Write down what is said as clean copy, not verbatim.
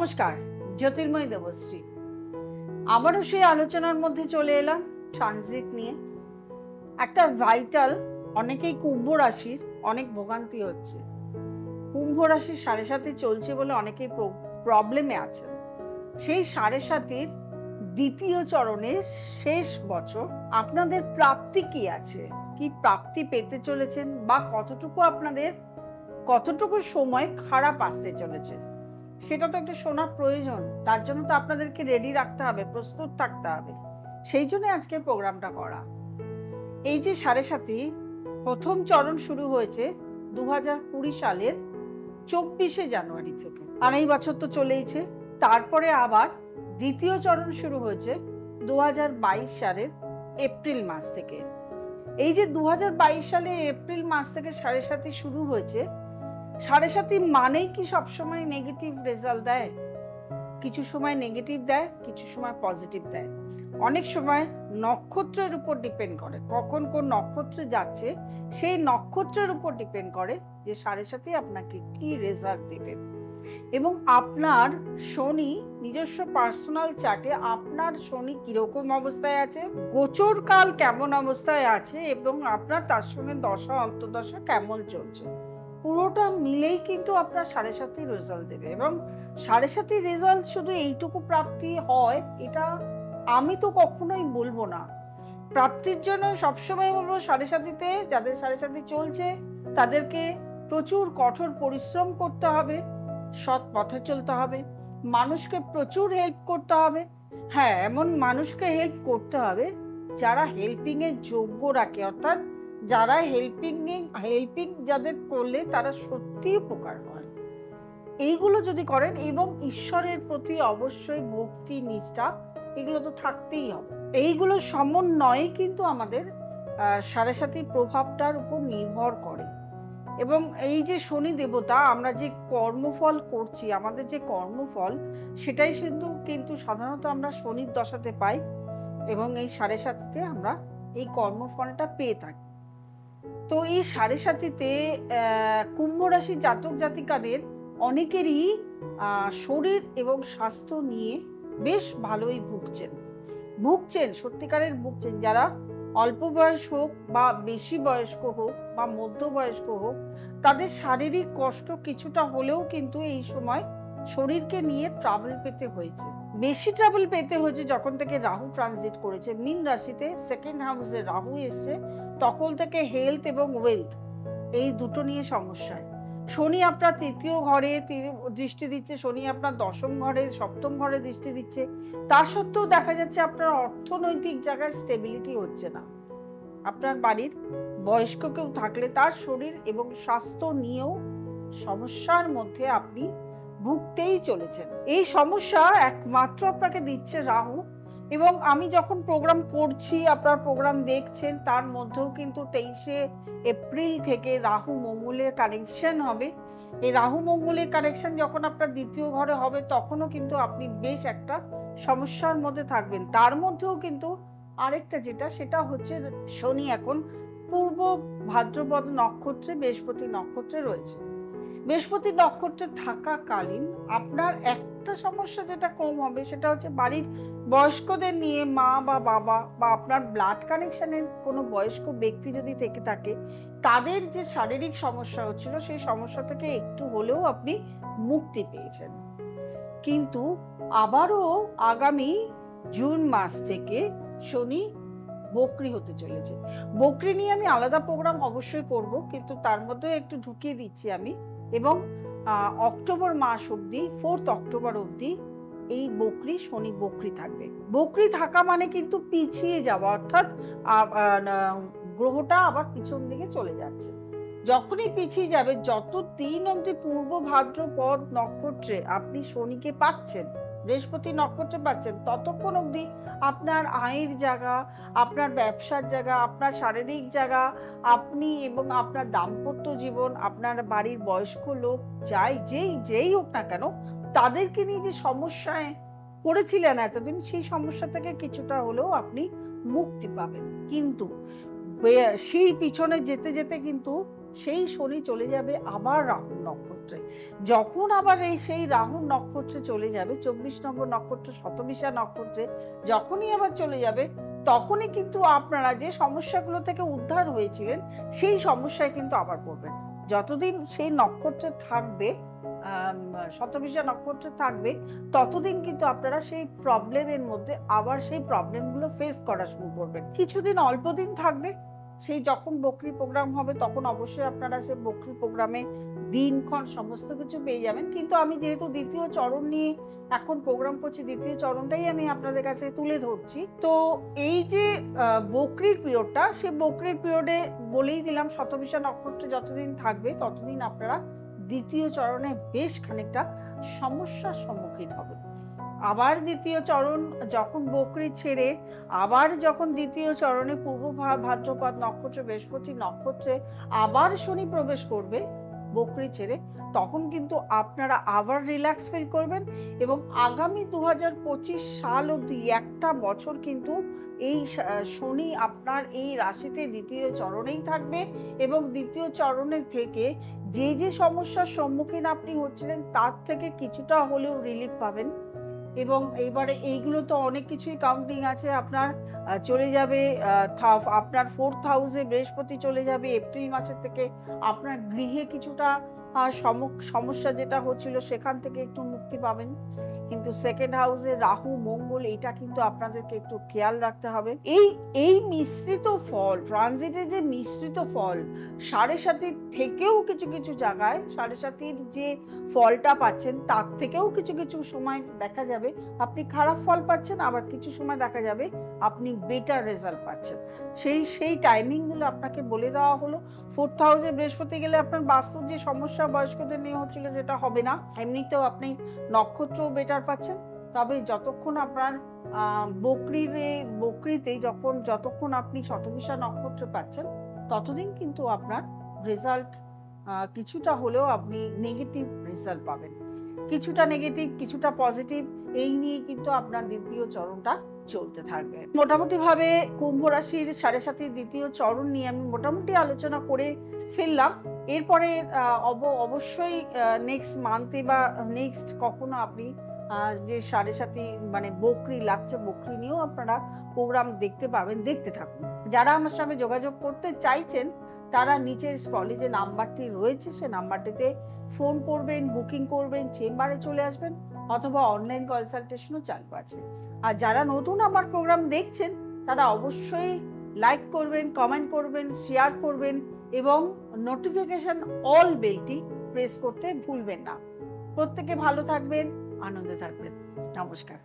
নমস্কার, জ্যোতির্ময় দেবশ্রী। আবারও সেই আলোচনার মধ্যে চলে এলাম ট্রানজিট নিয়ে। একটা ভাইটাল, অনেকেই কুম্ভ রাশির অনেক ভোগান্তি হচ্ছে। কুম্ভ রাশির 7.5 চলছে বলে অনেকেই প্রবলেমে আছে। সেই 7.5 দ্বিতীয় চরণের শেষ বছর আপনাদের প্রাপ্তি কি আছে, কি প্রাপ্তি পেতে চলেছেন, বা কতটুকু সময় খারাপ আসতে চলেছে, সেটা তো একটা শোনার প্রয়োজন। তার জন্য তো আপনাদেরকে রেডি রাখতে হবে, প্রস্তুত থাকতে হবে। সেই জন্য আজকে প্রোগ্রামটা করা। এই যে 7.5 প্রথম চরণ শুরু হয়েছে 2020 সালের 24শে জানুয়ারি থেকে, আর এই বছর তো চলেইছে। তারপরে আবার দ্বিতীয় চরণ শুরু হয়েছে 2022 সালের এপ্রিল মাস থেকে। এই যে 2022 সালের এপ্রিল মাস থেকে 7.5 শুরু হয়েছে, 7.5 মানেই কি সবসময় নেগেটিভ রেজাল্ট দেয়? কিছু সময় নেগেটিভ দেয়, কিছু সময় পজিটিভ দেয়। অনেক সময় নক্ষত্রের উপর ডিপেন্ড করে, কখন কোন নক্ষত্রে যাচ্ছে সেই নক্ষত্রের উপর ডিপেন্ড করে যে 7.5 আপনাকে কি রেজাল্ট দেবে। এবং আপনার শনি নিজস্ব পার্সোনাল চার্টে আপনার শনি কিরকম অবস্থায় আছে, গোচর কাল কেমন অবস্থায় আছে, এবং আপনার তার সঙ্গে দশা অন্তর্দশা কেমন চলছে, পুরোটা মিলেই কিন্তু আপনার 7.5 রেজাল্ট দেবে। এবং 7.5 রেজাল্ট শুধু এইটুকু প্রাপ্তি হয় এটা আমি তো কখনোই বলবো না। প্রাপ্তির জন্য সবসময় বলবো 7.5-তে যাদের 7.5 চলছে তাদেরকে প্রচুর কঠোর পরিশ্রম করতে হবে, সৎ পথে চলতে হবে, মানুষকে প্রচুর হেল্প করতে হবে। হ্যাঁ, এমন মানুষকে হেল্প করতে হবে যারা হেল্পিং এর যোগ্য রাখে, অর্থাৎ যারা হেল্পিং যাদের করলে তারা সত্যি উপকার হয়, এইগুলো যদি করেন। এবং ঈশ্বরের প্রতি অবশ্যই ভক্তি, নিষ্ঠা, এগুলো তো থাকতেই হবে। এইগুলো সমন্বয়ে কিন্তু আমাদের 7.5 প্রভাবটার উপর নির্ভর করে। এবং এই যে শনি দেবতা, আমরা যে কর্মফল করছি, আমাদের যে কর্মফল সেটাই কিন্তু সাধারণত আমরা শনির দশাতে পাই, এবং এই 7.5-তে আমরা এই কর্মফলটা পেয়ে থাকি। তো এই 7.5-তে কুম্ভ রাশি জাতক জাতিকাদের অনেকেরই শরীর এবং স্বাস্থ্য নিয়ে বেশ ভালোই ভুগছেন, সত্যিকারের ভুগছেন। যারা অল্প বয়স হোক বা বেশি বয়স্ক হোক বা মধ্যবয়স্ক হোক, তাদের শারীরিক কষ্ট কিছুটা হলেও কিন্তু এই সময় শরীরকে নিয়ে বেশি ট্রাভেল পেতে হয়েছে যখন থেকে রাহু ট্রানজিট করেছে মীন রাশিতে। সেকেন্ড হাউসে রাহু এসছে, তখন থেকে হেলথ এবং ওয়েলথ এই দুটো নিয়ে সমস্যায়। শনি আপনার 3য় ঘরে দৃষ্টি দিচ্ছে, শনি আপনার 10ম ঘরে, 7ম ঘরে দৃষ্টি দিচ্ছে। তা সত্ত্বেও দেখা যাচ্ছে আপনার অর্থনৈতিক জায়গায় স্টেবিলিটি হচ্ছে না। আপনার বাড়ির বয়স্ক কেউ থাকলে তার শরীর এবং স্বাস্থ্য নিয়েও সমস্যার মধ্যে আপনি ভুগতেই চলেছেন। এই সমস্যা একমাত্র আপনাকে দিচ্ছে রাহু। এবং আমি যখন প্রোগ্রাম করছি, আপনার প্রোগ্রাম দেখছেন, তার মধ্যেও কিন্তু 23শে এপ্রিল থেকে রাহু মঙ্গলের কানেকশন হবে। এই রাহু মঙ্গলের কানেকশন যখন আপনার 2য় ঘরে হবে, তখনও কিন্তু আপনি বেশ একটা সমস্যার মধ্যে থাকবেন। তার মধ্যেও কিন্তু আরেকটা সেটা হচ্ছে শনি এখন পূর্ব ভাদ্রপদ নক্ষত্রে, বৃহস্পতি নক্ষত্রে রয়েছে। বৃহস্পতি নক্ষত্রে থাকাকালীন আপনার একটা সমস্যা যেটা কম হবে, সেটা হচ্ছে বাড়ির বয়স্কদের নিয়ে, মা বা বাবা বা আপনার ব্লাড কানেকশনের কোনো বয়স্ক ব্যক্তি যদি থেকে থাকে, তাদের যে শারীরিক সমস্যা হচ্ছিল সেই সমস্যা থেকে একটু হলেও আপনি মুক্তি পেয়েছেন। কিন্তু আবারও আগামী জুন মাস থেকে শনি বকরি হতে চলেছে। বকরি নিয়ে আমি আলাদা প্রোগ্রাম অবশ্যই করব, কিন্তু তার মধ্যে একটু ঢুকিয়ে দিচ্ছি আমি। এবং অক্টোবর মাস অবধি, 4 অক্টোবর অবধি এই শনি বকরি থাকবে। বকরি থাকা মানে কিন্তু পিছিয়ে যাওয়া, অর্থাৎ গ্রহটা আবার পিছন দিকে চলে যাচ্ছে। যখনই পিছিয়ে যাবে, যতদিন অবধি পূর্ব ভাদ্রপদ নক্ষত্রে আপনি শনিকে পাচ্ছেন, বৃহস্পতি নক্ষত্রে পাচ্ছেন, ততক্ষণ অবধি আপনার আয়ের জায়গা, আপনার ব্যবসার জায়গা, আপনার শারীরিক জায়গা, আপনি এবং আপনার দাম্পত্য জীবন, আপনার বাড়ির বয়স্ক লোক, যেই হোক না কেন, তাদেরকে নিয়ে যে সমস্যায় পড়েছিলেন এতদিন, সেই সমস্যা থেকে কিছুটা হলেও আপনি মুক্তি পাবেন। কিন্তু সেই পিছনে যেতে যেতে কিন্তু সেই শনি চলে যাবে আবার রাহু নক্ষত্রে। নক্ষত্রে। যখন আবার সেই রাহুর নক্ষত্রে চলে যাবে, 24 নম্বর নক্ষত্র শতবিশা নক্ষত্রে যখনই আবার চলে যাবে, তখনই কিন্তু আপনারা যে সমস্যাগুলো থেকে উদ্ধার হয়েছিলেন সেই সমস্যায় কিন্তু আবার পড়বেন। যতদিন সেই নক্ষত্রে থাকবে, শতবিশা নক্ষত্রে থাকবে, ততদিন কিন্তু আপনারা সেই প্রবলেমের মধ্যে আবার সেই প্রবলেমগুলো ফেস করা শুরু করবেন। কিছুদিন অল্প দিন থাকবে, সেই যখন বকরি প্রোগ্রাম হবে তখন অবশ্যই আপনারা সেই বকরি প্রোগ্রামে দিনক্ষণ সমস্ত কিছু পেয়ে যাবেন। কিন্তু আমি যেহেতু দ্বিতীয় চরণ নিয়ে এখন প্রোগ্রাম করছি, দ্বিতীয় চরণটাই আমি আপনাদের কাছে তুলে ধরছি। তো এই যে বকরির পিরিয়ডটা, সেই বকরির পিরিয়ডে বলেই দিলাম শতবিশা নক্ষত্রে যতদিন থাকবে ততদিন আপনারা দ্বিতীয় চরণে বেশ খানিকটা সমস্যার সম্মুখীন হবে। আবার দ্বিতীয় চরণ যখন বকরি ছেড়ে আবার যখন দ্বিতীয় চরণে পূর্ব ভাদ্রপদ নক্ষত্র বৃহস্পতি নক্ষত্রে আবার শনি প্রবেশ করবে বকরি ছেড়ে, তখন কিন্তু আপনারা আবার রিল্যাক্স ফিল করবেন এবং আগামী 2025 সাল অবধি একটা বছর কিন্তু এই শনি আপনার এই রাশিতে দ্বিতীয় চরণেই থাকবে এবং দ্বিতীয় চরণের থেকে যে যে সমস্যার সম্মুখীন আপনি হচ্ছিলেন তার থেকে কিছুটা হলেও রিলিফ পাবেন। এবং এইবারে এইগুলো তো অনেক কিছুই কাউন্টিং আছে। আপনার চলে যাবে আপনার 4th হাউসে বৃহস্পতি চলে যাবে এপ্রিল মাসের থেকে, আপনার গৃহে কিছুটা সমস্যা যেটা হচ্ছিল সেখান থেকে একটু মুক্তি পাবেন। কিন্তু 2nd হাউসে রাহু মঙ্গল, এটা কিন্তু আপনাদেরকে একটু খেয়াল রাখতে হবে। এই মিশ্রিত ফল, ট্রানজিটের যে মিশ্রিত ফল, 7.5 থেকেও কিছু কিছু জায়গায় 7.5 যে ফলটা পাচ্ছেন তার থেকেও কিছু কিছু সময় দেখা যাবে আপনি খারাপ ফল পাচ্ছেন, আবার কিছু সময় দেখা যাবে আপনি বেটার রেজাল্ট পাচ্ছেন। সেই টাইমিংগুলো আপনাকে বলে দেওয়া হলো। 4th হাউসে বৃহস্পতি গেলে আপনার বাস্তব যে সমস্যা বয়স্কদের নিয়ে হচ্ছিল সেটা হবে না, এমনিতেও আপনি নক্ষত্রও বেটার পাচ্ছেন। তবে যতক্ষণ আপনার বকরিতে যতক্ষণ আপনি শতবিশা নক্ষত্র পাচ্ছেন ততদিন কিন্তু আপনার রেজাল্ট কিছুটা হলেও আপনি নেগেটিভ রেজাল্ট পাবেন। কিছুটা নেগেটিভ কিছুটা পজিটিভ, এই নিয়ে কিন্তু আপনার দ্বিতীয় চরণটা চলতে থাকবে। মোটামুটি ভাবে কুম্ভ রাশির 7.5 দ্বিতীয় চরণ নিয়ে আমি মোটামুটি আলোচনা করে ফেললাম। এরপরে অবশ্যই নেক্সট মান্থে বা নেক্সট কখনো আপনি যে 7.5 মানে বকরি লাগছে, বকরি নিয়েও আপনারা প্রোগ্রাম দেখতে পাবেন, দেখতে থাকুন। যারা আমার সঙ্গে যোগাযোগ করতে চাইছেন তারা নিচের স্ক্রলে যে নাম্বারটি রয়েছে সে নাম্বারটিতে ফোন করবেন, বুকিং করবেন, চেম্বারে চলে আসবেন, অথবা অনলাইন কনসালটেশনও চালু আছে। আর যারা নতুন আমার প্রোগ্রাম দেখছেন তারা অবশ্যই লাইক করবেন, কমেন্ট করবেন, শেয়ার করবেন এবং নোটিফিকেশন অল বেলটি প্রেস করতে ভুলবেন না। প্রত্যেকে ভালো থাকবেন, আনন্দে থাকবেন। নমস্কার।